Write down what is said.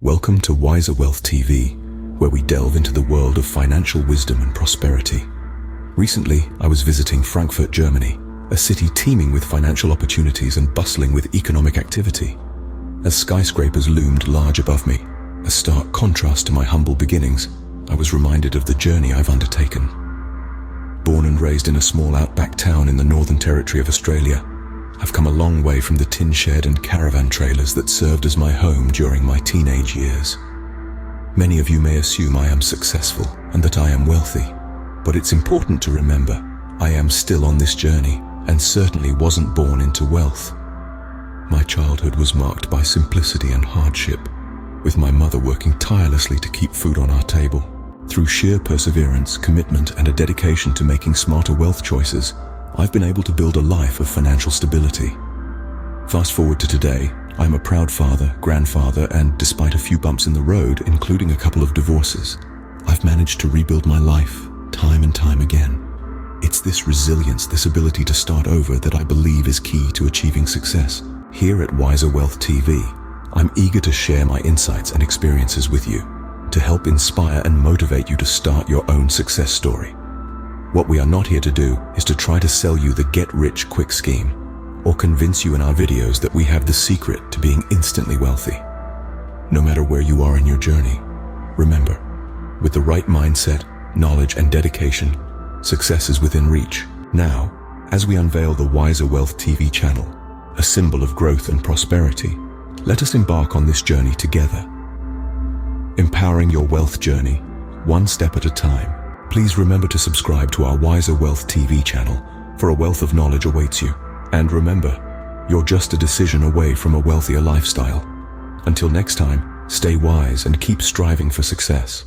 Welcome to WiserWealthTV, where we delve into the world of financial wisdom and prosperity. Recently, I was visiting Frankfurt, Germany, a city teeming with financial opportunities and bustling with economic activity. As skyscrapers loomed large above me, a stark contrast to my humble beginnings, I was reminded of the journey I've undertaken. Born and raised in a small outback town in the Northern Territory of Australia, I've come a long way from the tin shed and caravan trailers that served as my home during my teenage years. Many of you may assume I am successful and that I am wealthy, but it's important to remember I am still on this journey and certainly wasn't born into wealth. My childhood was marked by simplicity and hardship, with my mother working tirelessly to keep food on our table. Through sheer perseverance, commitment, and a dedication to making smarter wealth choices, I've been able to build a life of financial stability. Fast forward to today, I'm a proud father, grandfather, and despite a few bumps in the road, including a couple of divorces, I've managed to rebuild my life time and time again. It's this resilience, this ability to start over that I believe is key to achieving success. Here at WiserWealthTV, I'm eager to share my insights and experiences with you, to help inspire and motivate you to start your own success story. What we are not here to do is to try to sell you the get-rich-quick scheme or convince you in our videos that we have the secret to being instantly wealthy. No matter where you are in your journey, remember, with the right mindset, knowledge, and dedication, success is within reach. Now, as we unveil the Wiser Wealth TV channel, a symbol of growth and prosperity, let us embark on this journey together. Empowering your wealth journey, one step at a time. Please remember to subscribe to our Wiser Wealth TV channel, for a wealth of knowledge awaits you. And remember, you're just a decision away from a wealthier lifestyle. Until next time, stay wise and keep striving for success.